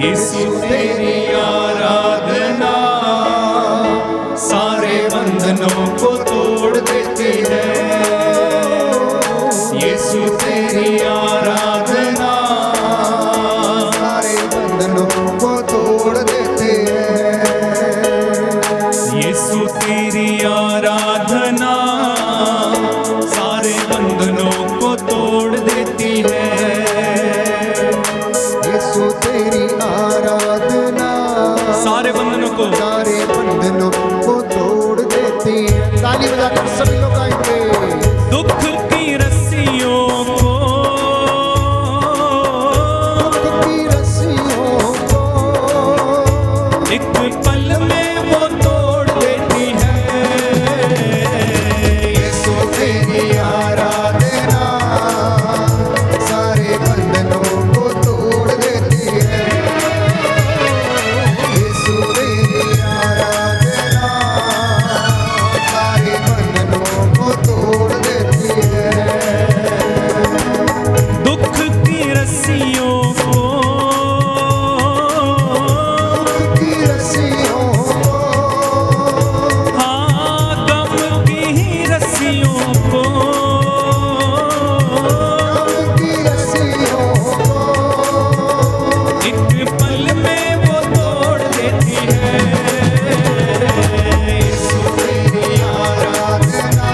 यीशु तेरी आराधना सारे बंधनों को तोड़ देती है। यीशु तेरी आराधना सारे बंधनों को तोड़ देती है। यीशु तेरी आराधना सारे बंधनों को तोड़ देती है। यीशु तेरी आराधना सारे बंधनों को तोड़ देती है। ताली बजाकर सभी लोग आएंगे। दुख की रस्सियों को, दुख की रस्सियों को एक पल में वो तोड़ देती है। यीशु तेरी आराधना सारे बंधनों को तोड़ देती है। यीशु तेरी आराधना सारे बंधनों को तोड़ देती है। दुख की रस्सियों को, दुख की रस्सियों को हाँ गम की रस्सियों को की रस्सियों को एक पल में वो तोड़ देती है। यीशु तेरी आराधना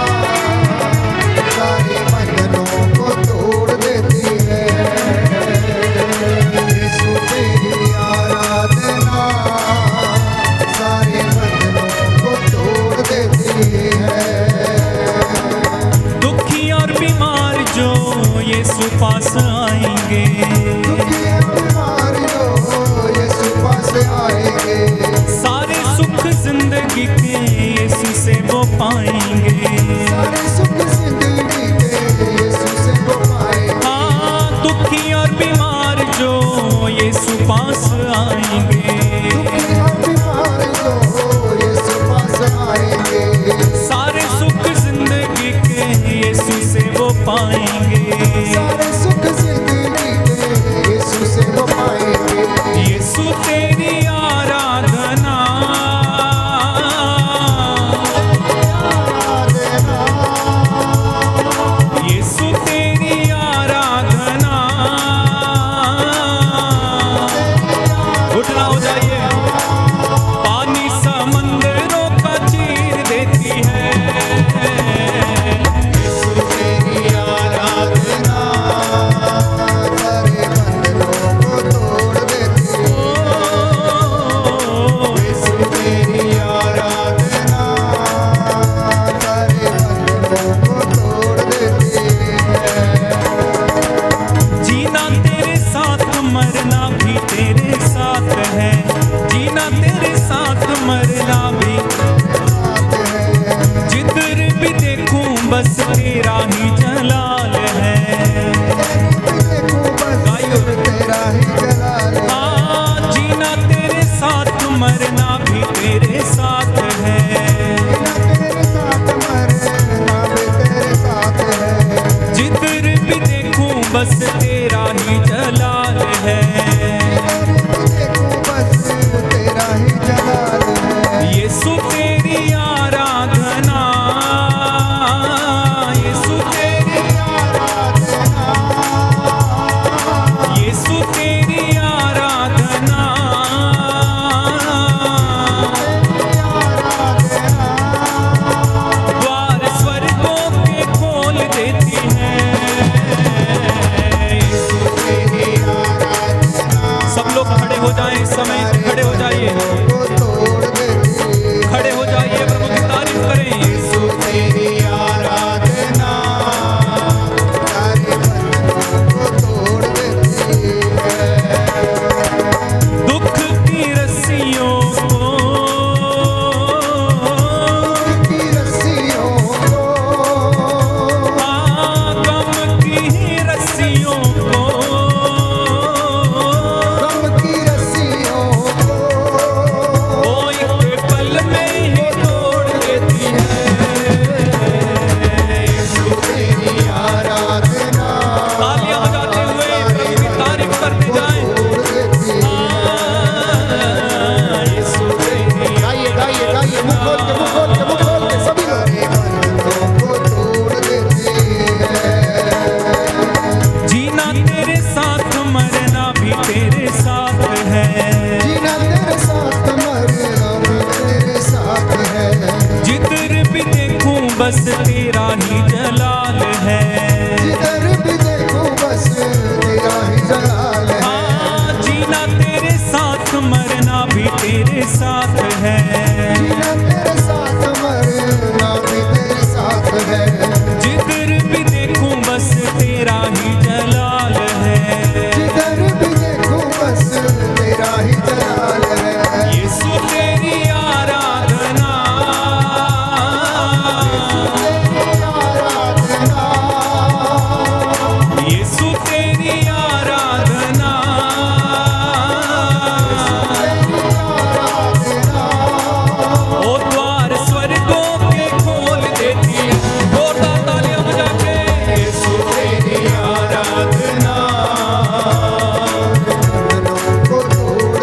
सारे बंधनों को तोड़ देती है। यीशु तेरी आराधना सारे बंधनों को तोड़ देती है। दुखी और बीमार जो यीशु पास आएंगे, दुखी बीमारियों यीशु पास आएंगे। सारे सुख जिंदगी के यीशु से वो पाएंगे। सारे सुख जिंदगी के यीशु से वो पाएंगे। हाँ दुखी और बीमार जो यीशु पास आएंगे, दुखी और बीमारियों यीशु पास आएंगे। सारे सुख जिंदगी के यीशु से वो पाएंगे। सारे सुख जिंदगी के यीशु से वो पाएंगे। यीशु तेरी आराधना यीशु तेरी आराधना उठना हो जाइए। पानी समंदरों का चीर देती है। यीशु तेरी आराधना सारे बंधनों को तोड़ देती है। यीशु तेरी आराधना सारे बंधनों को तोड़ देती है। जीना तेरे साथ मरना भी तेरे साथ है। जीना तेरे साथ मरना भी, जिधर भी देखूं बस तेरा ही जलाल है। देखो बस तेरा ही जलाल है। हाँ जीना तेरे साथ मरना भी तेरे साथ है। तेरे साथ मरना भी तेरे साथ है। जिधर भी देखूं बस तेरा ही जलाल है। देखो बस तेरा ही जलाल है। यीशु तेरी आराधना यीशु तेरी आराधना यीशु तेरी आराधना द्वार स्वर्गों के खोल देती है। यीशु तेरी आराधना। सब लोग खड़े हो जाएं, इस समय खड़े हो जाइए, को तोड़ देती है। खड़े हो जाइए, प्रभु की तारीफ करें। यीशु तेरी आराधना सारे बंधनों को तोड़ देती है। दुख की रस्सियों को, की रस्सियों को हाँ गम की रस्सियों को गम की रस्सियों बस तेरा ही जलाल है। जिधर भी देखूं बस तेरा ही जलाल है। हाँ, जीना तेरे साथ मरना भी तेरे साथ है। जीना तेरे साथ मरना भी तेरे साथ है। जिधर भी देखूं बस तेरा ही जलाल है। जिधर भी देखूं बस तेरा ही जलाल है। यीशु तेरी आराधना, तेरी आराधना, यीशु तेरी आराधना, तेरी आराधना। ओ द्वार स्वर्गों के खोल देती है। जोरदार तालियां बजा के यीशु तेरी आराधना, बंधनों को तोड़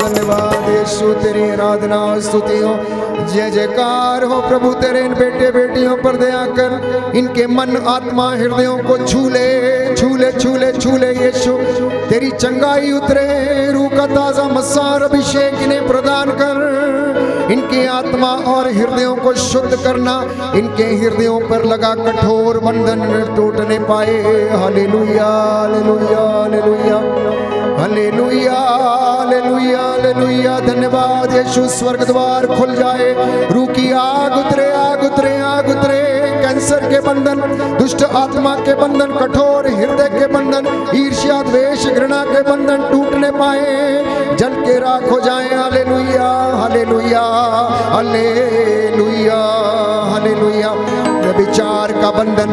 धन्यवाद यीशु, तेरी आराधना और स्तुति हो, जय जयकार हो प्रभु। तेरे इन बेटे बेटियों पर दया कर, इनके मन आत्मा हृदयों को छूले छूले छूले छूले यीशु। तेरी चंगाई उतरे, रूह का ताजा मसार अभिषेक इन्हें प्रदान कर। इनकी आत्मा और हृदयों को शुद्ध करना, इनके हृदयों पर लगा कठोर बंधन टूटने पाए। Hallelujah hallelujah hallelujah hallelujah hallelujah hallelujah. धन्यवाद यीशु, स्वर्ग द्वार खुल जाए, रूह की आग उतरे आग उतरे आग उतरे। कैंसर के बंधन, दुष्ट आत्मा के बंधन, कठोर हृदय के बंधन, ईर्ष्या द्वेष घृणा के बंधन टूटने पाए, जल के राख हो जाए। Hallelujah hallelujah hallelujah hallelujah. व्यभिचार का बंधन,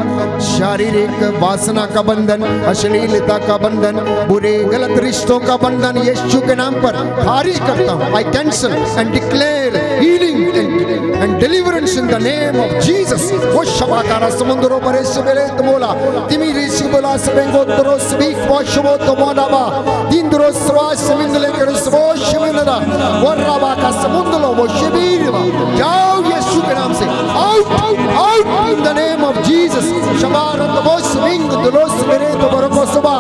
शारीरिक वासना का बंधन, अश्लीलता का बंधन, बुरे गलत रिश्तों का बंधन यीशु के नाम पर खारिज करता हूं। I cancel and declare healing and deliverance in the name of Jesus. वो शबाकारा समुद्रों पर इस बेले तमोला तिमी ऋषि बोला सबेंगो तरो स्वीक वॉशवो तमोलाबा दिन दरो स्वास मिंदले कर स्वोश मिनदा वरराबा का समुद्रो वो शिविर जाओ यीशु के नाम से, out out in the name of Jesus. Shabarat vos wing dulos mere to barko suba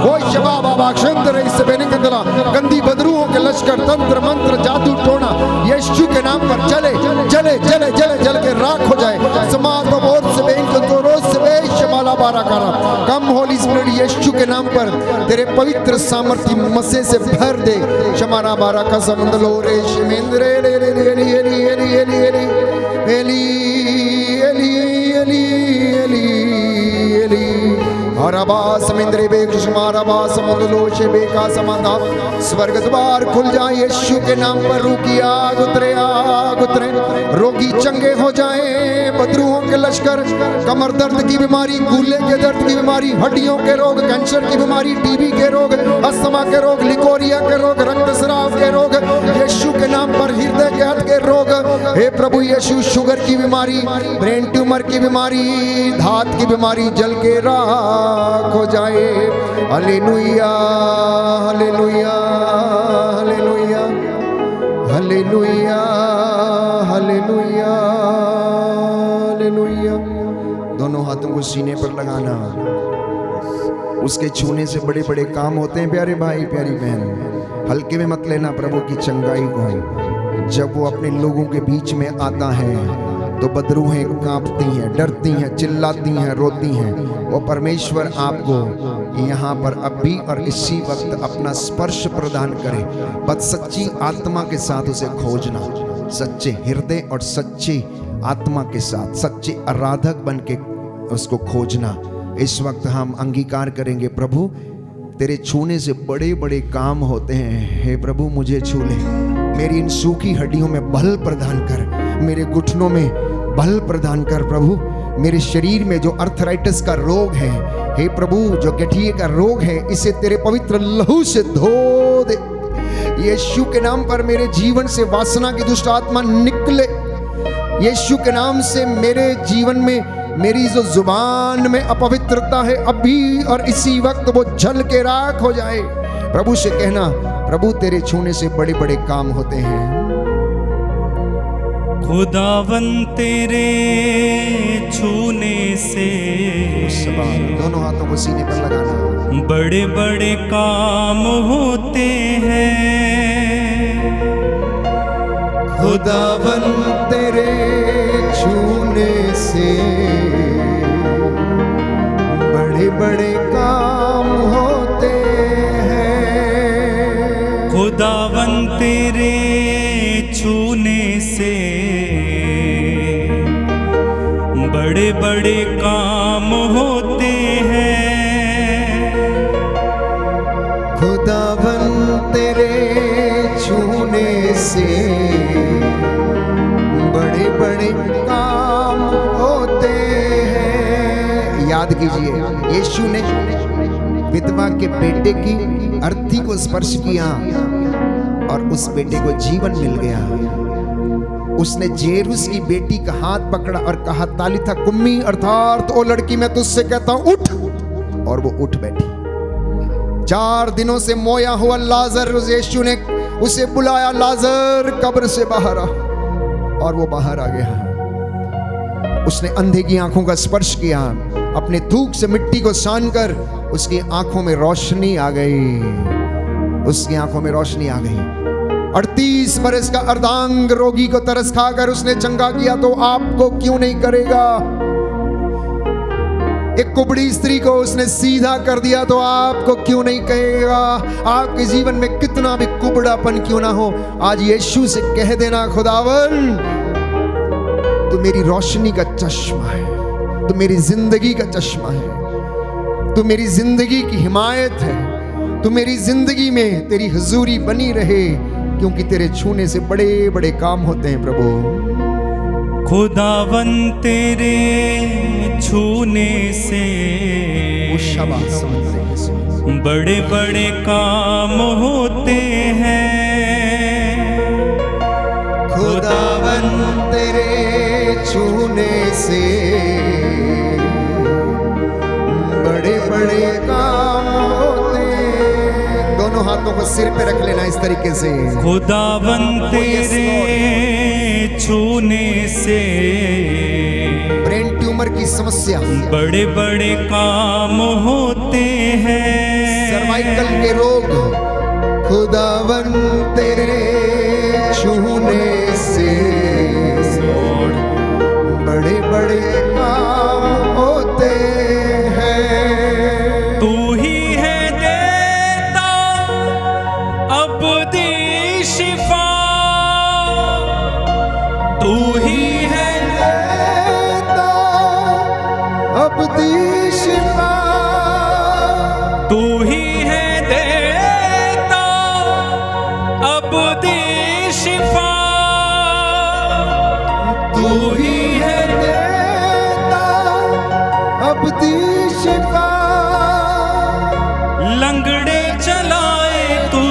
wo shaba baba kshandre is beningdala गंदी बदरूहों के लश्कर, तंत्र मंत्र जादू टोना यीशु के नाम पर चले चले चले चले जल के राख हो जाए। समात बोध से बैंक तो रोज से बेश माला बारा करा कम होली स्पिरिट यीशु के नाम पर तेरे पवित्र सामर्थ्य मसे से भर दे। शमारा बारा का समुद्र लो रे शिमेंद्रे रे रे रे रे रे रे रे रे रे एली एली एली एली एली हरबा समुद्रे बेक शुमारबा समुद्र लो शे बेका समाधा। स्वर्ग द्वार खुल जाए यीशु के नाम पर, रूह की आग उतरे, रोगी चंगे हो जाए, बदरूहों के लश्कर, कमर दर्द की बीमारी, गूले के दर्द की बीमारी, हड्डियों के रोग, कैंसर की बीमारी, टीबी के रोग, अस्थमा के रोग, लिकोरिया के रोग, रक्तस्राव के रोग यीशु के नाम पर, हृदय के हट के रोग हे प्रभु यीशु, शुगर की बीमारी, ब्रेन ट्यूमर की बीमारी, धात की बीमारी जल के राख हो जाए। Hallelujah hallelujah hallelujah hallelujah hallelujah hallelujah. दोनों हाथों को सीने पर लगाना, उसके छूने से बड़े बड़े काम होते हैं प्यारे भाई प्यारी बहन। हल्के में मत लेना प्रभु की चंगाई को। जब वो अपने लोगों के बीच में आता है तो बदरूहें कांपती हैं, डरती हैं, चिल्लाती हैं, रोती हैं। वो परमेश्वर आपको यहाँ पर अभी और इसी वक्त अपना स्पर्श प्रदान करे। बस सच्ची आत्मा के साथ उसे खोजना, सच्चे हृदय और सच्ची आत्मा के साथ सच्चे आराधक बन के उसको खोजना। इस वक्त हम अंगीकार करेंगे, प्रभु तेरे छूने से बड़े बड़े काम होते हैं। हे प्रभु मुझे छू ले, मेरी इन सूखी हड्डियों में बल प्रदान कर, मेरे घुटनों में बल प्रदान कर प्रभु, मेरे शरीर में जो अर्थराइटिस का रोग है, हे प्रभु जो गठिए का रोग है, इसे तेरे पवित्र लहू से धो दे यीशु के नाम पर। मेरे जीवन से वासना की दुष्ट आत्मा निकले यीशु के नाम से। मेरे जीवन में मेरी जो जुबान में अपवित्रता है अभी और इसी वक्त वो जल के राख हो जाए। प्रभु से कहना, प्रभु तेरे छूने से बड़े बड़े काम होते हैं। खुदावन तेरे छूने से दोनों हाथों को सीने पर लगाना, बड़े बड़े काम होते हैं। खुदावन तेरे छूने से बड़े बड़े काम होते हैं। खुदावन तेरे छूने से बड़े बड़े काम होते हैं। खुदावन तेरे छूने से बड़े बड़े काम होते हैं। याद कीजिए, यीशु ने विधवा के बेटे की अर्थी को स्पर्श किया और उस बेटे को जीवन मिल गया। उसने जेरुस की बेटी का हाथ पकड़ा और कहा, तालिथा कुम्मी, अर्थात ओ लड़की मैं तुझसे कहता हूं उठ, और वो उठ बैठी। 4 दिनों से मोया हुआ लाजर, यीशु ने उसे बुलाया, लाजर कब्र से बाहर आ, और वो बाहर आ गया। उसने अंधे की आंखों का स्पर्श किया, अपने थूक से मिट्टी को सानकर उसकी आंखों में रोशनी आ गई। उसकी आंखों में रोशनी आ गई। 38 बरस का अर्धांग रोगी को तरस खाकर उसने चंगा किया, तो आपको क्यों नहीं करेगा? एक कुबड़ी स्त्री को उसने सीधा कर दिया, तो आपको क्यों नहीं कहेगा? आपके जीवन में कितना भी कुबड़ापन क्यों ना हो, आज यीशु से कह देना, खुदावन तू मेरी रोशनी का चश्मा है, तू मेरी जिंदगी का चश्मा है, तू मेरी जिंदगी की हिमायत है, तू मेरी जिंदगी में तेरी हुजूरी बनी रहे, क्योंकि तेरे छूने से बड़े बड़े काम होते हैं प्रभु। खुदावन तेरे छूने से बड़े बड़े काम होते हैं। खुदावन तेरे छूने से बड़े बड़े काम होते हैं। दोनों हाथों को सिर पे रख लेना इस तरीके से। खुदावन तेरे छूने से ब्रेन ट्यूमर की समस्या, बड़े बड़े काम होते हैं। सर्वाइकल के रोग, खुदावन तेरे छूने से बड़े बड़े काम होते हैं। तू ही है देता अबदी शिफा, तू ही है देता अबदी शिफा, तू ही है देता अबदी शिफा, तू ही है देता अबदी शिफा। लंगड़े चलाए तू,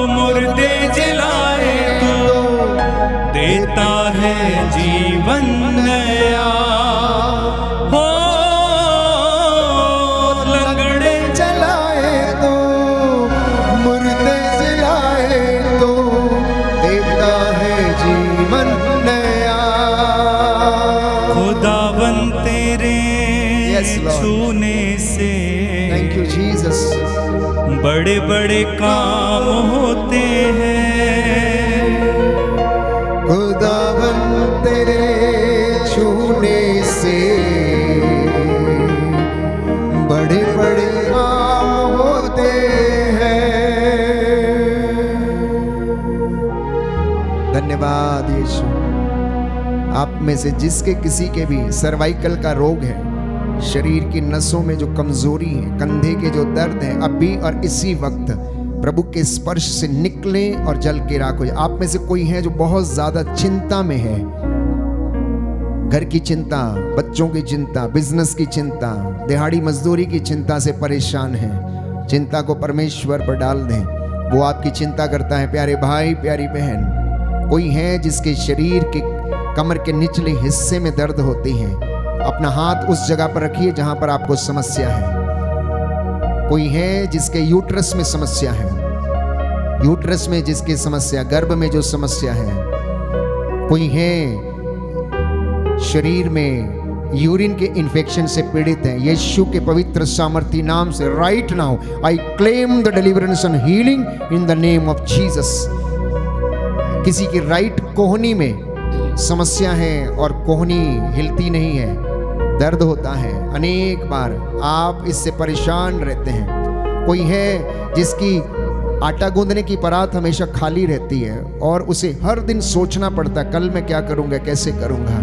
मुर्दे जलाए तू, देता है जीवन नया। हो लंगड़े जलाए तो मुर्दे जलाए तो देता है जीवन नया। खुदावन तेरे Yes, Lord. छूने से थैंक यू जीसस। बड़े बड़े काम होते हैं। खुदावन तेरे छूने से बड़े बड़े काम होते हैं। धन्यवाद यीशु। आप में से जिसके किसी के भी सर्वाइकल का रोग है, शरीर की नसों में जो कमजोरी है, कंधे के जो दर्द है, अभी और इसी वक्त प्रभु के स्पर्श से निकले और जल के राख हो जाए। आप में से कोई है जो बहुत ज्यादा चिंता में है, घर की चिंता, बच्चों की चिंता, बिजनेस की चिंता, दिहाड़ी मजदूरी की चिंता से परेशान है, चिंता को परमेश्वर पर डाल दें, वो आपकी चिंता करता है। प्यारे भाई, प्यारी बहन, कोई है जिसके शरीर के कमर के निचले हिस्से में दर्द होती है, अपना हाथ उस जगह पर रखिए जहां पर आपको समस्या है। कोई है जिसके यूट्रस में समस्या है, यूट्रस में जिसकी समस्या, गर्भ में जो समस्या है। कोई है शरीर में यूरिन के इन्फेक्शन से पीड़ित है। यीशु के पवित्र सामर्थी नाम से right now I claim the deliverance and healing in the name of Jesus. किसी की राइट कोहनी में समस्या है और कोहनी हिलती नहीं है, दर्द होता है अनेक बार, आप इससे परेशान रहते हैं। कोई है जिसकी आटा गूंदने की परात हमेशा खाली रहती है और उसे हर दिन सोचना पड़ता है, कल मैं क्या करूंगा, कैसे करूंगा।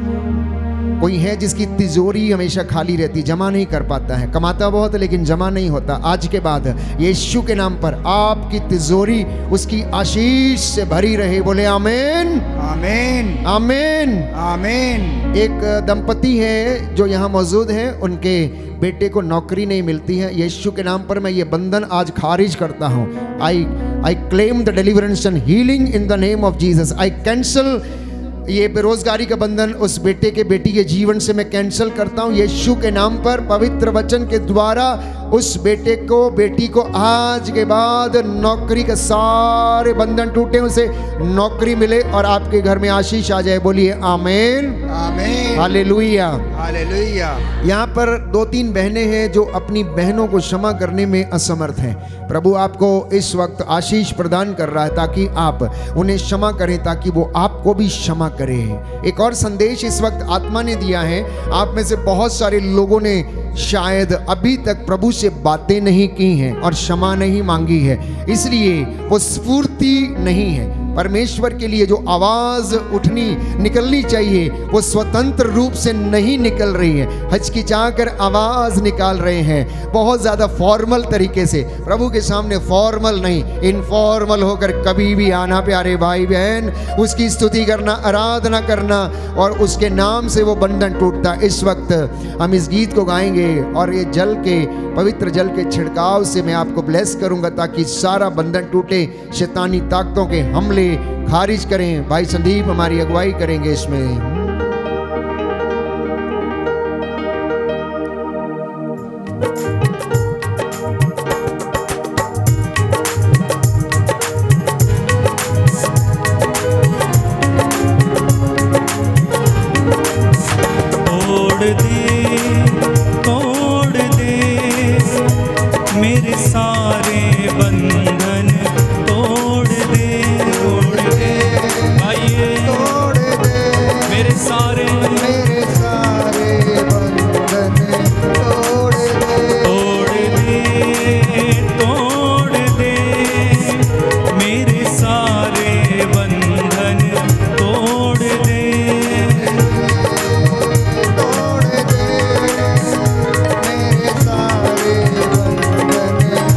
कोई है जिसकी तिजोरी हमेशा खाली रहती, जमा नहीं कर पाता है, कमाता बहुत लेकिन जमा नहीं होता। आज के बाद यीशु के नाम पर आपकी तिजोरी उसकी आशीष से भरी रहे। बोले आमीन, आमीन, आमीन, आमीन। एक दंपति है जो यहाँ मौजूद है, उनके बेटे को नौकरी नहीं मिलती है। यीशु के नाम पर मैं ये बंधन आज खारिज करता हूँ। I claim the deliverance and healing in the name of Jesus. I cancel ये बेरोजगारी का बंधन उस बेटे के बेटी के जीवन से मैं कैंसिल करता हूँ यीशु के नाम पर। पवित्र वचन के द्वारा उस बेटे को बेटी को आज के बाद नौकरी के सारे बंधन टूटे, उसे नौकरी मिले और आपके घर में आशीष आ जाए। बोलिए आमीन, आमीन, हालेलुया, हालेलुया। यहाँ पर 2-3 बहनें हैं जो अपनी बहनों को क्षमा करने में असमर्थ हैं। प्रभु आपको इस वक्त आशीष प्रदान कर रहा है ताकि आप उन्हें क्षमा करें, ताकि वो आपको भी क्षमा करें। एक और संदेश इस वक्त आत्मा ने दिया है। आप में से बहुत सारे लोगों ने शायद अभी तक प्रभु से बातें नहीं की हैं और क्षमा नहीं मांगी है, इसलिए वो स्फूर्ति नहीं है। परमेश्वर के लिए जो आवाज उठनी निकलनी चाहिए वो स्वतंत्र रूप से नहीं निकल रही है, हचकिचाकर आवाज निकाल रहे हैं बहुत ज्यादा फॉर्मल तरीके से। प्रभु के सामने फॉर्मल नहीं, इनफॉर्मल होकर कभी भी आना प्यारे भाई बहन, उसकी स्तुति करना, आराधना करना और उसके नाम से वो बंधन टूटता। इस वक्त हम इस गीत को गाएंगे और ये जल के पवित्र जल के छिड़काव से मैं आपको ब्लेस करूंगा ताकि सारा बंधन टूटे, शैतानी ताकतों के हमले खारिज करें। भाई संदीप हमारी अगुवाई करेंगे इसमें। तोड़ दे मेरे सारे बंधन, तोड़ दे, आइए तोड़ दे मेरे सारे बंधन, तोड़ दे, तोड़ दे मेरे सारे बंधन, तोड़ दे, तोड़ दे मेरे सारे बंधन,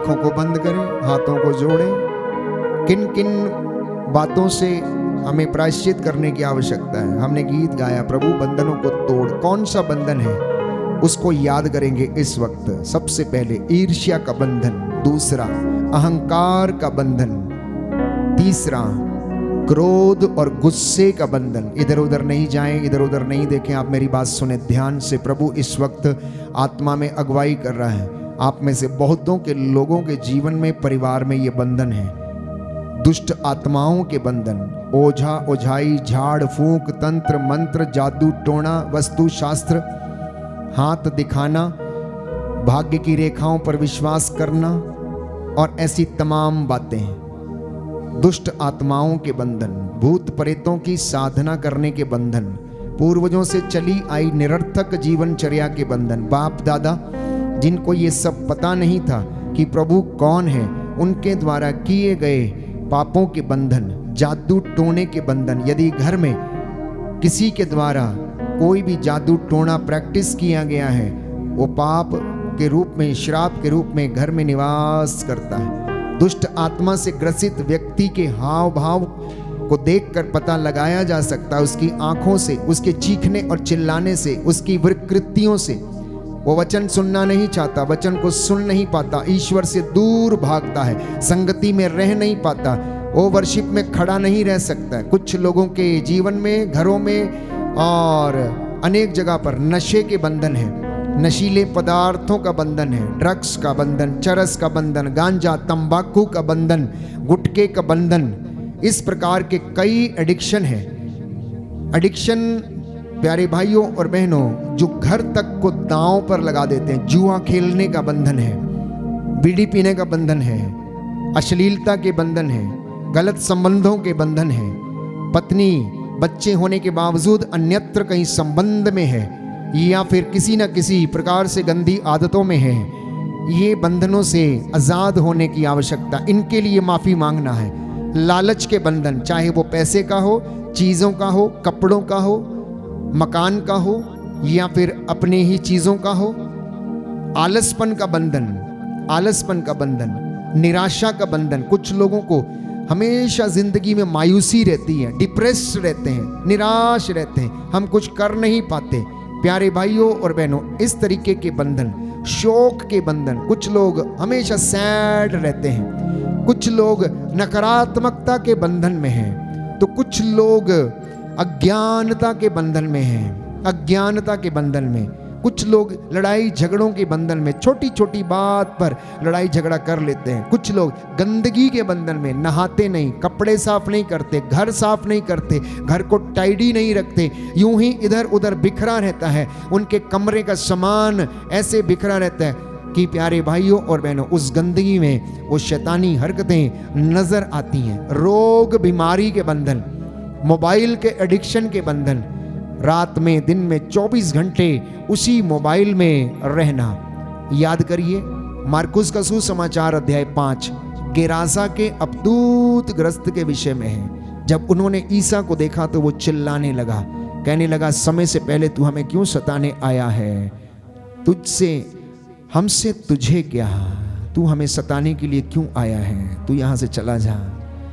आंखों को बंद करें, हाथों को जोड़ें। किन किन बातों से हमें प्रायश्चित करने की आवश्यकता है? हमने गीत गाया, प्रभु बंधनों को तोड़। कौन सा बंधन है उसको याद करेंगे इस वक्त। सबसे पहले ईर्ष्या का बंधन, दूसरा अहंकार का बंधन, तीसरा क्रोध और गुस्से का बंधन। इधर उधर नहीं जाएं, इधर उधर नहीं देखें, आप मेरी बात सुने ध्यान से। प्रभु इस वक्त आत्मा में अगुवाई कर रहा है। आप में से बहुतों के लोगों के जीवन में, परिवार में ये बंधन है। दुष्ट आत्माओं के बंधन, ओझा ओझाई, झाड़ फूंक, तंत्र मंत्र, जादू टोना, वस्तु शास्त्र, हाथ दिखाना, भाग्य की रेखाओं पर विश्वास करना और ऐसी तमाम बातें। दुष्ट आत्माओं के बंधन, भूत प्रेतों की साधना करने के बंधन, पूर्वजों से चली आई निरर्थक जीवनचर्या के बंधन, बाप दादा जिनको ये सब पता नहीं था कि प्रभु कौन है, उनके द्वारा किए गए पापों के बंधन, जादू टोने के बंधन। यदि घर में किसी के द्वारा कोई भी जादू टोना प्रैक्टिस किया गया है, वो पाप के रूप में, श्राप के रूप में घर में निवास करता है। दुष्ट आत्मा से ग्रसित व्यक्ति के हाव भाव को देखकर पता लगाया जा सकता है, उसकी आंखों से, उसके चीखने और चिल्लाने से, उसकी विकृतियों से। वो वचन सुनना नहीं चाहता, वचन को सुन नहीं पाता, ईश्वर से दूर भागता है, संगति में रह नहीं पाता, वो वर्शिप में खड़ा नहीं रह सकता है। कुछ लोगों के जीवन में, घरों में और अनेक जगह पर नशे के बंधन है, नशीले पदार्थों का बंधन है, ड्रग्स का बंधन, चरस का बंधन, गांजा तंबाकू का बंधन, गुटखे का बंधन। इस प्रकार के कई एडिक्शन है। एडिक्शन प्यारे भाइयों और बहनों, जो घर तक को दांव पर लगा देते हैं। जुआ खेलने का बंधन है, बीड़ी पीने का बंधन है, अश्लीलता के बंधन है, गलत संबंधों के बंधन है, पत्नी बच्चे होने के बावजूद अन्यत्र कहीं संबंध में है, या फिर किसी न किसी प्रकार से गंदी आदतों में है। ये बंधनों से आज़ाद होने की आवश्यकता, इनके लिए माफ़ी मांगना है। लालच के बंधन, चाहे वो पैसे का हो, चीज़ों का हो, कपड़ों का हो, मकान का हो, या फिर अपने ही चीज़ों का हो। आलसपन का बंधन, आलसपन का बंधन, निराशा का बंधन। कुछ लोगों को हमेशा जिंदगी में मायूसी रहती है, डिप्रेस रहते हैं, निराश रहते हैं, हम कुछ कर नहीं पाते। प्यारे भाइयों और बहनों, इस तरीके के बंधन, शोक के बंधन। कुछ लोग हमेशा सैड रहते हैं, कुछ लोग नकारात्मकता के बंधन में हैं, तो कुछ लोग अज्ञानता के बंधन में हैं, अज्ञानता के बंधन में। कुछ लोग लड़ाई झगड़ों के बंधन में, छोटी छोटी बात पर लड़ाई झगड़ा कर लेते हैं। कुछ लोग गंदगी के बंधन में, नहाते नहीं, कपड़े साफ नहीं करते, घर साफ नहीं करते, घर को टाइडी नहीं रखते, यूं ही इधर उधर बिखरा रहता है। उनके कमरे का सामान ऐसे बिखरा रहता है कि प्यारे भाइयों और बहनों, उस गंदगी में वो शैतानी हरकतें नजर आती हैं। रोग बीमारी के बंधन, मोबाइल के एडिक्शन के बंधन, रात में दिन में 24 घंटे उसी मोबाइल में रहना। याद करिए, मार्कुस का सुसमाचार अध्याय 5 गेरासा के अबदूत ग्रस्त के विषय में है। जब उन्होंने ईसा को देखा तो वो चिल्लाने लगा, कहने लगा, समय से पहले तू हमें क्यों सताने आया है? तुझसे, हमसे तुझे क्या? तू हमें सताने के लिए क्यों आया है? तू यहाँ से चला जा,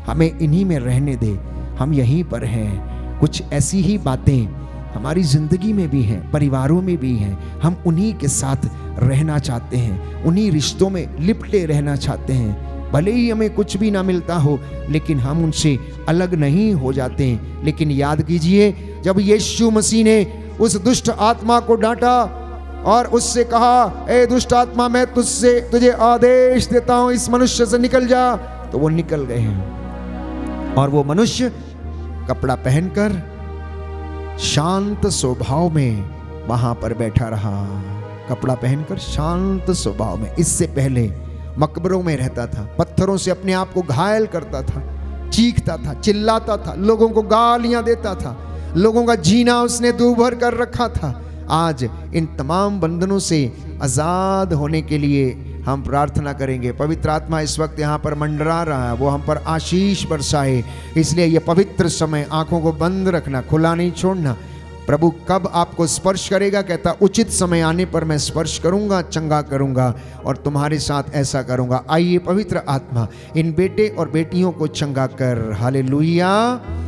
हमें इन्हीं में रहने दे, हम यहीं पर हैं। कुछ ऐसी ही बातें हमारी जिंदगी में भी हैं, परिवारों में भी हैं। हम उन्हीं के साथ रहना चाहते हैं, उन्हीं रिश्तों में लिपटे रहना चाहते हैं। भले ही हमें कुछ भी ना मिलता हो, लेकिन हम उनसे अलग नहीं हो जाते हैं। लेकिन याद कीजिए, जब यीशु मसीह ने उस दुष्ट आत्मा को डांटा और उससे कहा, ए दुष्ट आत्मा, मैं तुझे आदेश देता हूं, इस मनुष्य से निकल जा, तो वो निकल गए हैं। और वो मनुष्य कपड़ा पहनकर शांत स्वभाव में वहां पर बैठा रहा, कपड़ा पहनकर शांत स्वभाव में। इससे पहले मकबरों में रहता था, पत्थरों से अपने आप को घायल करता था, चीखता था, चिल्लाता था, लोगों को गालियां देता था, लोगों का जीना उसने दूभर कर रखा था। आज इन तमाम बंधनों से आजाद होने के लिए हम प्रार्थना करेंगे। पवित्र आत्मा इस वक्त यहाँ पर मंडरा रहा है, वो हम पर आशीष बरसाए। इसलिए ये पवित्र समय आंखों को बंद रखना, खुला नहीं छोड़ना। प्रभु कब आपको स्पर्श करेगा? कहता उचित समय आने पर मैं स्पर्श करूंगा, चंगा करूंगा और तुम्हारे साथ ऐसा करूंगा। आइए पवित्र आत्मा इन बेटे और बेटियों को चंगा कर। Hallelujah,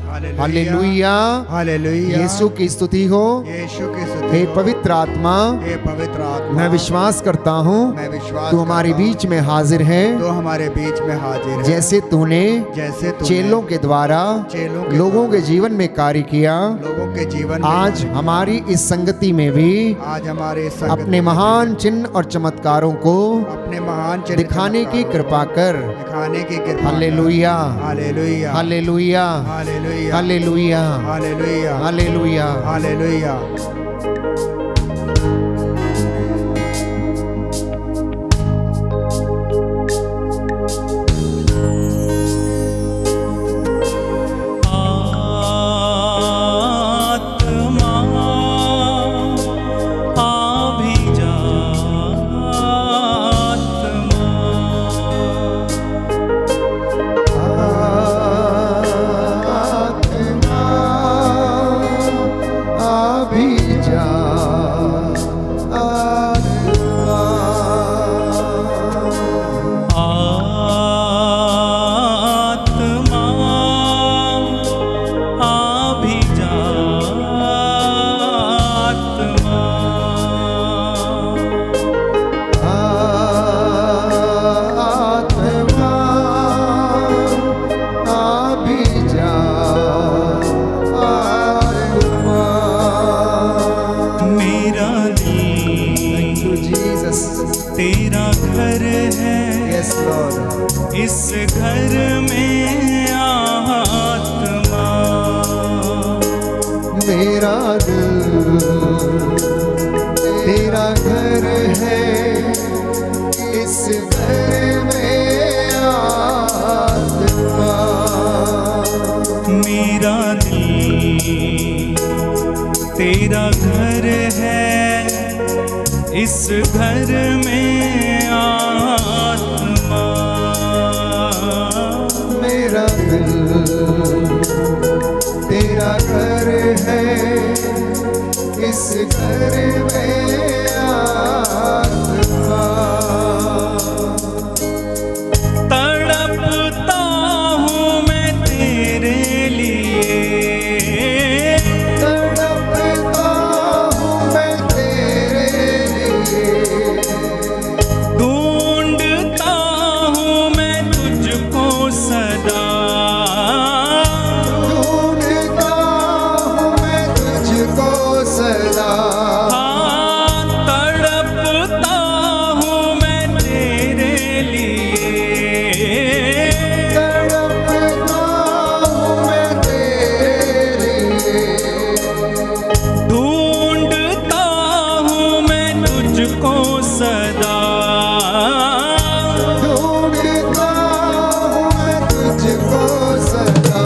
hallelujah, hallelujah. यीशु की स्तुति हो। यीशु की स्तुति हे हो। पवित्र आत्मा, हे पवित्र आत्मा, मैं विश्वास करता हूँ मैं विश्वास तू हमारे करता हूँ, बीच में हाजिर है। तो हमारे बीच में हाजिर है। जैसे तूने जैसे तूने चेलों के द्वारा चेलों के लोगों के द्वारा जीवन में कार्य किया, लोगों के जीवन में आज हमारी इस संगति में भी आज हमारे संगति अपने में महान चिन्ह और चमत्कारों को अपने महान चिन्ह दिखाने की चमत्कारों कृपा कर। को दिखाने की कृपा कर। Hallelujah, hallelujah, hallelujah, hallelujah, hallelujah, hallelujah, hallelujah. Hallelujah. आत्मा आ भी जा, आत्मा अभी जा, आत्मा आत्मा आ भी जा, आत्मा आत्मा अभी जा, आत्मा। मेरा दिल जीसस, तेरा घर है, यस लॉर्ड, इस घर में आत्मा मेरा दिल तेरा घर है, इस घर में आत्मा। मेरा दिल तेरा घर है, इस घर में आत्मा मेरा दिल तेरा घर है, इस घर में आत्मा। तड़पता हूँ मैं तेरे लिए, तड़पता हूँ मैं तेरे लिए, ढूंढता हूँ मैं तुझको सदा, ढूंढता हूँ मैं तुझको सदा। हाँ, तड़पता हूँ मैं तेरे लिए, तड़पता हूँ मैं तेरे लिए, ढूंढता हूँ मैं तुझको सदा, ढूंढता हूँ मैं तुझको सदा।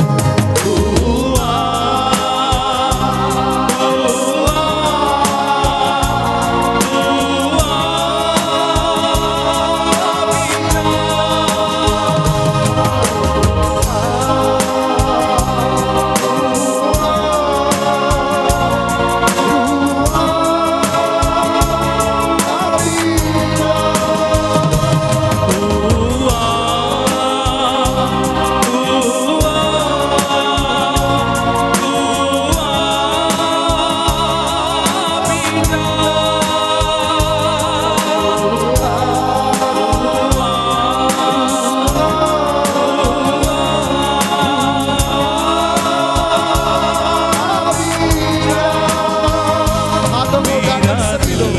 हाथों में उठाकर सभी लोग।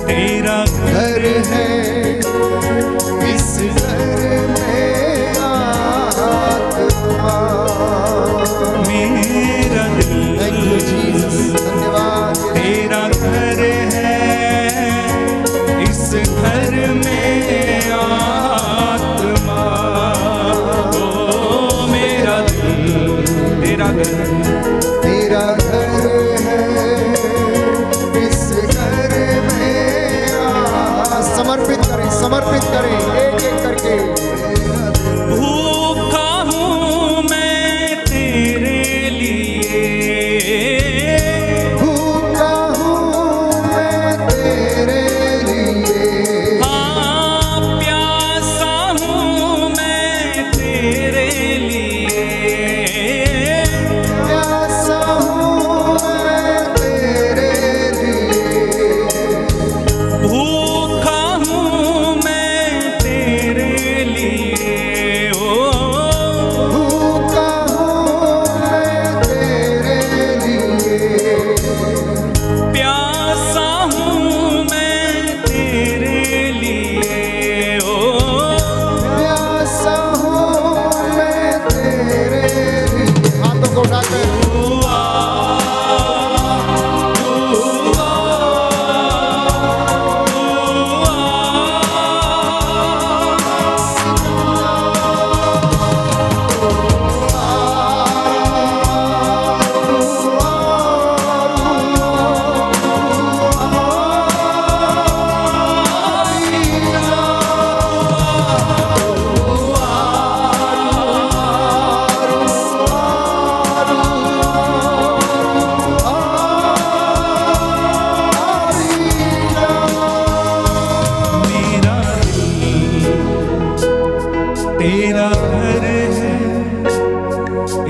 तेरा घर है, इस घर में आत्मा। मेरा Thank you, Jesus. दिल धन्यवाद। तेरा घर है, इस घर में आत्मा। ओ मेरा दिल तेरा घर, तेरा घर है, इस घर में समर्पित करें, समर्पित करें एक एक करके। भूखा हूँ मैं तेरे लिए,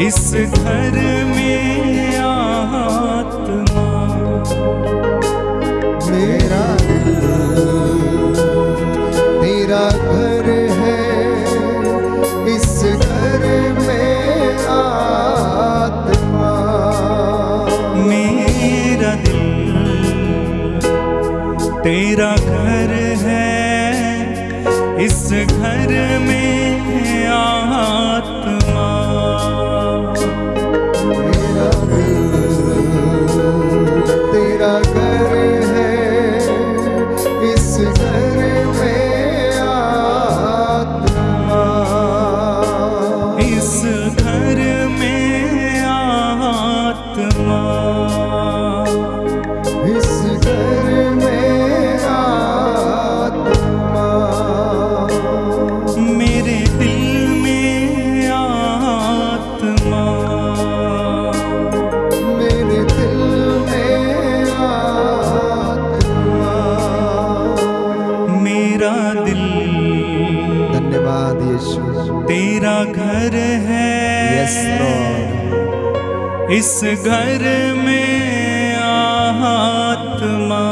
इस घर में आत्मा। मेरा दिल तेरा घर है, इस घर में आत्मा। मेरा दिल तेरा घर है, इस घर में आत्मा। मेरा दिल तेरा घर है, इस घर में आत्मा। इस घर में आत्मा। इस घर में आत्मा। मेरे दिल में आत्मा। मेरे दिल में आत्मा। मेरा दिल धन्यवाद यीशु। तेरा घर है, यस लॉर्ड। इस घर में आत्मा।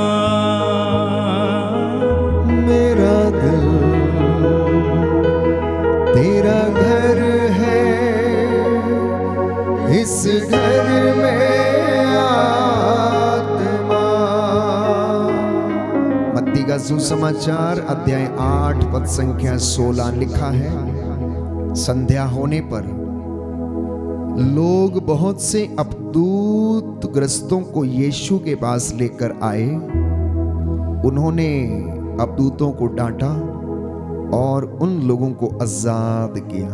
मेरा दिल तेरा घर है, इस घर में आत्मा। मत्ती का सुसमाचार अध्याय 8 पद संख्या 16 लिखा है, संध्या होने पर लोग बहुत से अपदूत ग्रस्तों को यीशु के पास लेकर आए। उन्होंने अपदूतों को डांटा और उन लोगों को आजाद किया।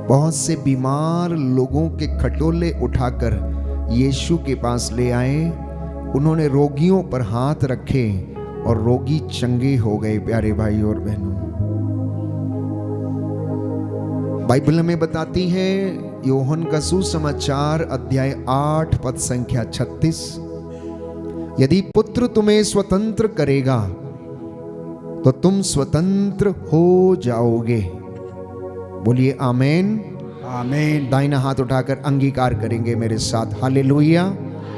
बहुत से बीमार लोगों के खटोले उठाकर यीशु के पास ले आए। उन्होंने रोगियों पर हाथ रखे और रोगी चंगे हो गए। प्यारे भाई और बहनों, बाइबल हमें बताती है, योहन का सुसमाचार अध्याय 8 पद संख्या 36, यदि पुत्र तुम्हें स्वतंत्र करेगा तो तुम स्वतंत्र हो जाओगे। बोलिए आमेन। आमीन। दाहिना हाथ उठाकर अंगीकार करेंगे मेरे साथ। हालेलुया।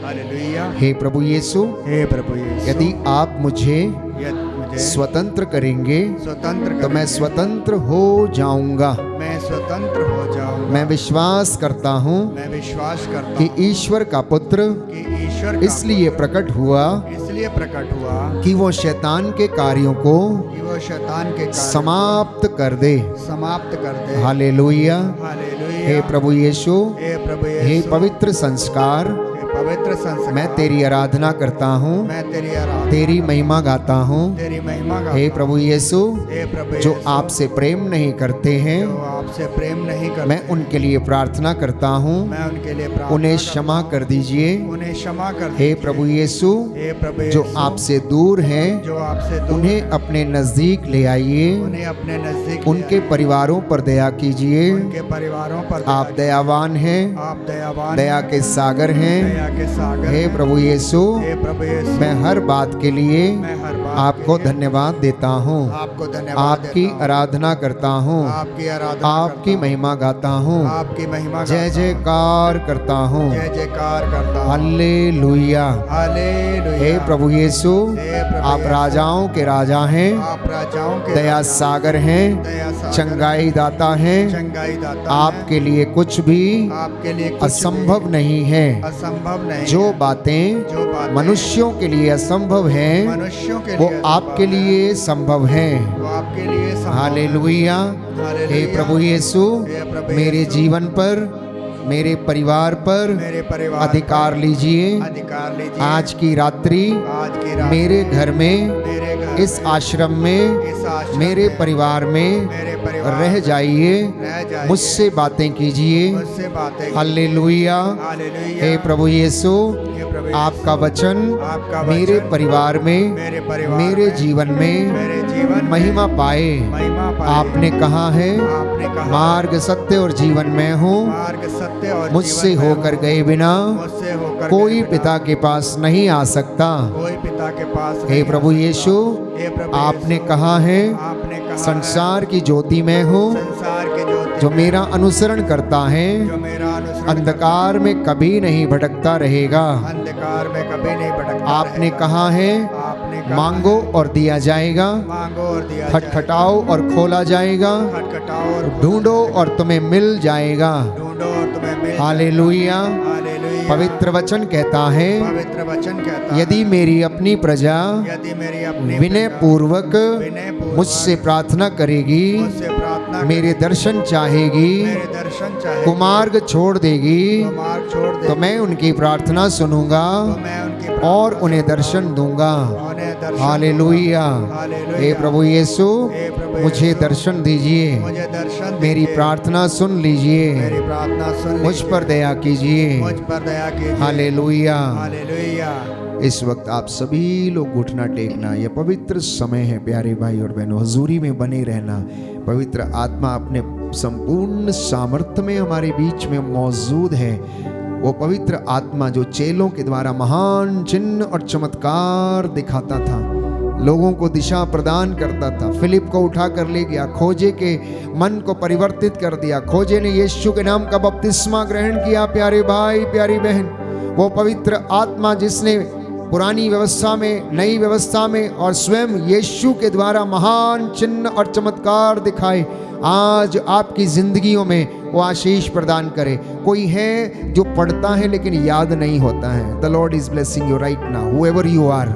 हालेलुया। हे प्रभु यीशु, हे प्रभु यीशु, यदि आप मुझे यदि मुझे स्वतंत्र करेंगे स्वतंत्र तो मैं करेंगे, स्वतंत्र हो जाऊंगा। मैं स्वतंत्र हो जाऊंगा। मैं विश्वास करता हूँ मैं विश्वास करता कि हूँ ईश्वर का पुत्र कि ईश्वर का इसलिए प्रकट हुआ इसलिए प्रकट हुआ कि वो शैतान के कार्यों को कि वो शैतान के कार्य समाप्त कर दे। समाप्त कर दे। हालेलुया। हालेलुया। हे प्रभु यीशु, हे प्रभु हे यीशु, पवित्र संस्कार, हे पवित्र संस्कार, मैं तेरी आराधना करता हूँ, मैं तेरी आराधना, तेरी महिमा गाता हूँ। तेरी महिमा गाता हे हूँ। प्रभु यीशु, हे प्रभु जो यीशु, आपसे प्रेम नहीं करते हैं, जो आपसे प्रेम नहीं करते, मैं उनके लिए प्रार्थना करता हूँ, मैं उनके लिए प्रार्थना उन्हें करता क्षमा हूँ। कर दीजिए। उन्हें क्षमा कर हे दीजिए। प्रभु यीशु, हे प्रभु जो यीशु, आपसे दूर हैं, जो आपसे दूर उन्हें हैं, अपने नजदीक ले आइए। उन्हें अपने नजदीक उनके ले परिवारों पर दया कीजिए। आइए। उनके परिवारों पर आप दयावान हैं, आप दयावान दया हैं, के सागर हैं। दया के सागर हे हैं। प्रभु यीशु, हे प्रभु यीशु, मैं हर बात के लिए मैं हर बात आपको के लिए धन्यवाद देता हूँ, आपको धन्यवाद आपकी देता हूँ। आराधना करता हूँ, आपकी आराधना आपकी करता हूँ। महिमा गाता हूँ, आपकी महिमा जय गाता हूँ। जयकार करता हूँ। जय जयकार करता हूँ। हालेलुया। हालेलुया। हे प्रभु यीशु, हे प्रभु आप यीशु, राजाओं के राजा हैं, आप राजाओं के दया राजा, सागर हैं, दया सागर, चंगाई दाता हैं। चंगाई दाता आपके लिए कुछ भी हैं। आपके लिए कुछ असंभव भी नहीं है। असंभव नहीं जो है। बातें जो बातें मनुष्यों के लिए असंभव हैं, मनुष्यों के वो लिए आपके असंभव लिए संभव हैं। है, वो आपके लिए संभव है। हालेलुया। हालेलुया। हे प्रभु यीशु, हे प्रभु मेरे यीशु, जीवन पर, मेरे परिवार पर मेरे परिवार अधिकार पर लीजिए। अधिकार लीजिए। आज की रात्रि आज की रात मेरे घर में, मेरे घर इस में, आश्रम में, इस आश्रम मेरे में, परिवार में मेरे परिवार रह में जाइए। रह जाइए। मुझसे बातें कीजिए। मुझसे बातें हालेलुया। हालेलुया। हे प्रभु यीशु, हे प्रभु यीशु, आपका वचन आपका मेरे वचन परिवार में, मेरे परिवार मेरे में, जीवन में मेरे जीवन में महिमा पाए। महिमा पाए। आपने कहा है, आपने कहा मार्ग सत्य और जीवन में हूँ, मार्ग सत्य और मुझसे जीवन में होकर हूँ। गए बिना मुझसे होकर कोई गए बिना पिता के पास नहीं आ सकता। कोई पिता के पास हे नहीं प्रभु आ सकता। यीशु, हे प्रभु आपने यीशु, कहा है, आपने कहा संसार की ज्योति में हूँ, संसार के ज्योति जो मेरा अनुसरण करता है जो मेरा अनुसरण अंधकार में कभी नहीं भटकता रहेगा। अंधकार में कभी नहीं भटकता आपने रहेगा। कहा है आपने कहा मांगो और दिया जाएगा, मांगो और दिया खटखटाओ और खोला जाएगा, जाएगा। खटखटाओ और ढूंढो और तुम्हें मिल जाएगा। ढूंढो और तुम्हें मिल हालेलुया। हालेलुया। पवित्र वचन कहता है पवित्र वचन कहता है, यदि मेरी अपनी प्रजा यदि मेरी अपनी विनय पूर्वक विनयपूर्वक मुझसे प्रार्थना करेगी, मुझसे प्रार्थना मेरे दर्शन चाहेगी, मेरे दर्शन चाहे कुमार्ग छोड़ देगी, मार्ग छोड़ दे तो मैं उनकी प्रार्थना सुनूंगा तो मैं उनकी और उन्हें दर्शन दूंगा। उन्हें दर्शन हालेलुया। हालेलुया। हे प्रभु यीशु, हे प्रभु मुझे यीशु, दर्शन दीजिए, मुझे दर्शन मेरी दीजिए। प्रार्थना सुन लीजिए, मेरी प्रार्थना सुन मुझ लीजिए। पर दया कीजिए। मुझ पर दया कीजिए। हालेलुया। हालेलुया। इस वक्त आप सभी लोग घुटना टेकना, यह पवित्र समय है प्यारे भाई और बहनों, हजूरी में बने रहना। पवित्र आत्मा अपने संपूर्ण सामर्थ्य में हमारे बीच में मौजूद है। वो पवित्र आत्मा जो चेलों के द्वारा महान चिन्ह और चमत्कार दिखाता था, लोगों को दिशा प्रदान करता था। फिलिप को उठा कर ले गया, खोजे के मन को परिवर्तित कर दिया, खोजे ने यीशु के नाम का बपतिस्मा ग्रहण किया। प्यारे भाई प्यारी बहन, वो पवित्र आत्मा जिसने पुरानी व्यवस्था में, नई व्यवस्था में और स्वयं यीशु के द्वारा महान चिन्ह और चमत्कार दिखाए, आज आपकी जिंदगियों में वो आशीष प्रदान करे। कोई है जो पढ़ता है लेकिन याद नहीं होता है। The Lord is blessing you right now, whoever you are,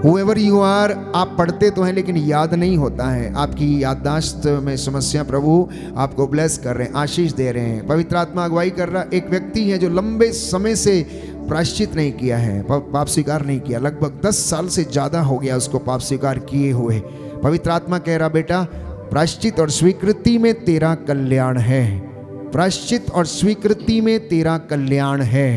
whoever you are. आप पढ़ते तो हैं लेकिन याद नहीं होता है, आपकी याददाश्त में समस्या। प्रभु आपको ब्लेस कर रहे हैं, आशीष दे रहे हैं। पवित्र आत्मा अगुवाई कर रहा। एक व्यक्ति है जो लंबे समय से प्रायश्चित नहीं किया है, पाप स्वीकार नहीं किया, लगभग 10 साल से ज़्यादा हो गया उसको पाप स्वीकार किए हुए। पवित्र आत्मा कह रहा, बेटा प्रायश्चित और स्वीकृति में तेरा कल्याण है, प्रायश्चित और स्वीकृति में तेरा कल्याण है।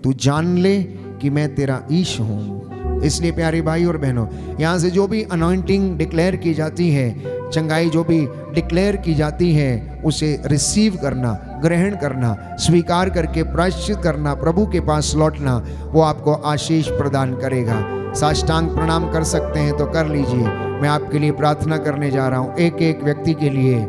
तू जान ले कि मैं तेरा ईश हूँ। इसलिए प्यारे भाई और बहनों, यहाँ से जो भी अनॉइंटिंग डिक्लेयर की जाती है, चंगाई जो भी डिक्लेयर की जाती है, उसे रिसीव करना, ग्रहण करना, स्वीकार करके प्रायश्चित करना, प्रभु के पास लौटना, वो आपको आशीष प्रदान करेगा। साष्टांग प्रणाम कर सकते हैं तो कर लीजिए। मैं आपके लिए प्रार्थना करने जा रहा हूँ, एक एक व्यक्ति के लिए।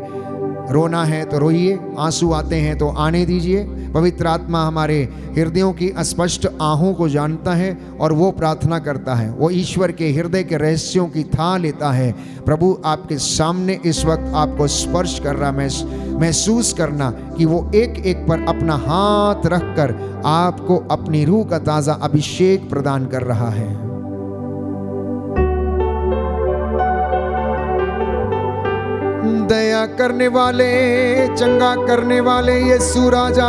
रोना है तो रोइए, आंसू आते हैं तो आने दीजिए। पवित्र आत्मा हमारे हृदयों की अस्पष्ट आहों को जानता है और वो प्रार्थना करता है, वो ईश्वर के हृदय के रहस्यों की था लेता है। प्रभु आपके सामने इस वक्त आपको स्पर्श कर रहा, महसूस करना कि वो एक एक पर अपना हाथ रखकर आपको अपनी रूह का ताज़ा अभिषेक प्रदान कर रहा है। दया करने वाले, चंगा करने वाले यीशु राजा,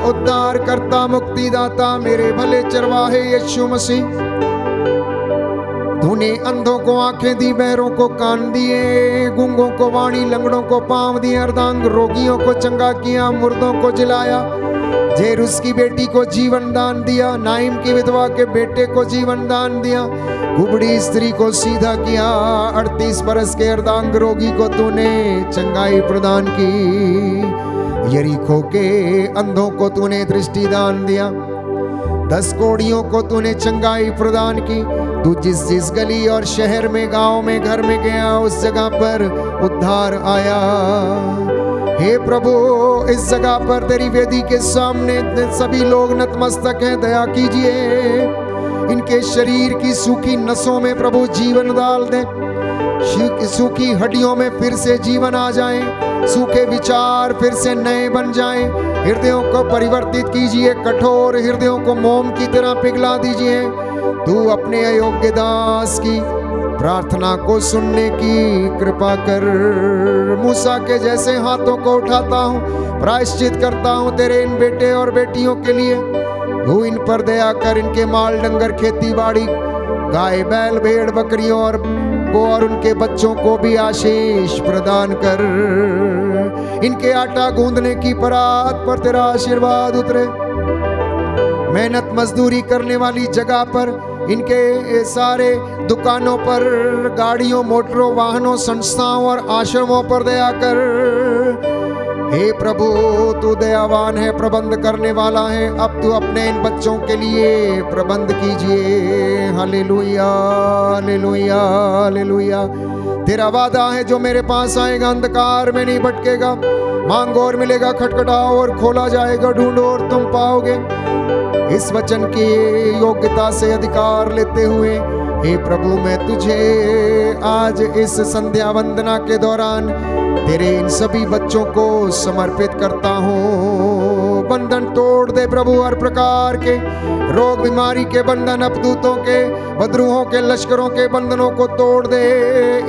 उद्धार करता, मुक्तिदाता, मेरे भले चरवाहे यीशु मसीह। तूने अंधों को आंखें दी, बहरों को कान दिए, गूंगों को वाणी, लंगड़ों को पांव दिए, अर्धांग रोगियों को चंगा किया, मुर्दों को जिलाया, जेरुस की बेटी को जीवन दान दिया, नाइम की विधवा के बेटे को जीवन दान दिया, कुबड़ी स्त्री को सीधा किया, 38 बरस के अर्धांग रोगी को तूने चंगाई प्रदान की, यरीको के अंधों को तूने दृष्टि दान दिया, 10 कोढ़ियों को तूने चंगाई प्रदान की। तू जिस जिस गली और शहर में, गांव में, घर में गया, उस जगह पर उद्धार आया। हे प्रभु, इस जगह पर तेरी वेदी के सामने सभी लोग नतमस्तक हैं, दया कीजिए। इनके शरीर की सूखी नसों में प्रभु जीवन डाल दे, सूखी हड्डियों में फिर से जीवन आ जाए, सूखे विचार फिर से नए बन जाएं, हृदयों को परिवर्तित कीजिए, कठोर हृदयों को मोम की तरह पिघला दीजिए। तू अपने अयोग्य दास की प्रार्थना को सुनने की कृपा कर। मूसा के जैसे हाथों को उठाता हूँ, प्रायश्चित करता हूँ तेरे इन बेटे और बेटियों के लिए। तू इन पर दया कर, इनके माल डंगर, खेती बाड़ी, गाय बैल भेड़ बकरियों और उनके बच्चों को भी आशीष प्रदान कर। इनके आटा गूंदने की परात पर तेरा आशीर्वाद उतरे। मेहनत मजदूरी करने वाली जगह पर, इनके सारे दुकानों पर, गाड़ियों, मोटरों, वाहनों, संस्थाओं और आश्रमों पर दया कर। हे प्रभु, तू दयावान है, प्रबंध करने वाला है। अब तू अपने इन बच्चों के लिए प्रबंध कीजिए। Hallelujah, hallelujah, hallelujah. तेरा वादा है जो मेरे पास आएगा अंधकार में नहीं भटकेगा। मांगो और मिलेगा, खटखटाओ और खोला जाएगा, ढूंढो और तुम पाओगे। इस वचन की योग्यता से अधिकार लेते हुए हे प्रभु, मैं तुझे आज इस संध्या वंदना के दौरान तेरे इन सभी बच्चों को समर्पित करता हूँ। बंधन तोड़ दे प्रभु, हर प्रकार के रोग बीमारी के बंधन, अपदूतों के, बदरूहों के, लश्करों के बंधनों को तोड़ दे,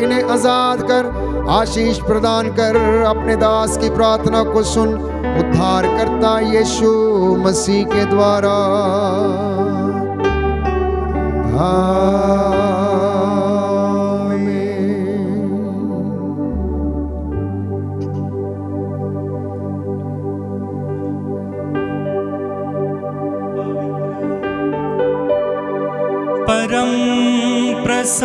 इन्हें आजाद कर, आशीष प्रदान कर। अपने दास की प्रार्थना को सुन, उद्धार करता यीशु मसीह के द्वारा, आमीन। परम प्रसाद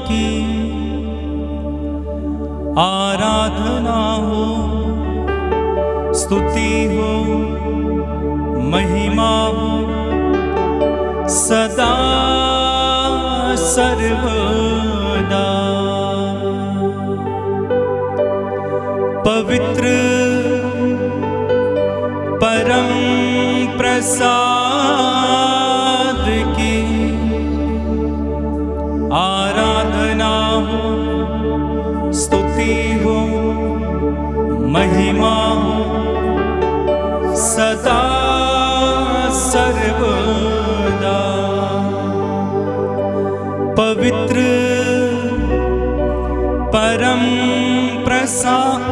की आराधना हो, स्तुति हो, महिमा हो सदा सर्वदा। पवित्र परम प्रसाद की आराधना हो, स्तुति हो, महिमा हो सदा सर्वदा। पवित्र परम प्रसाद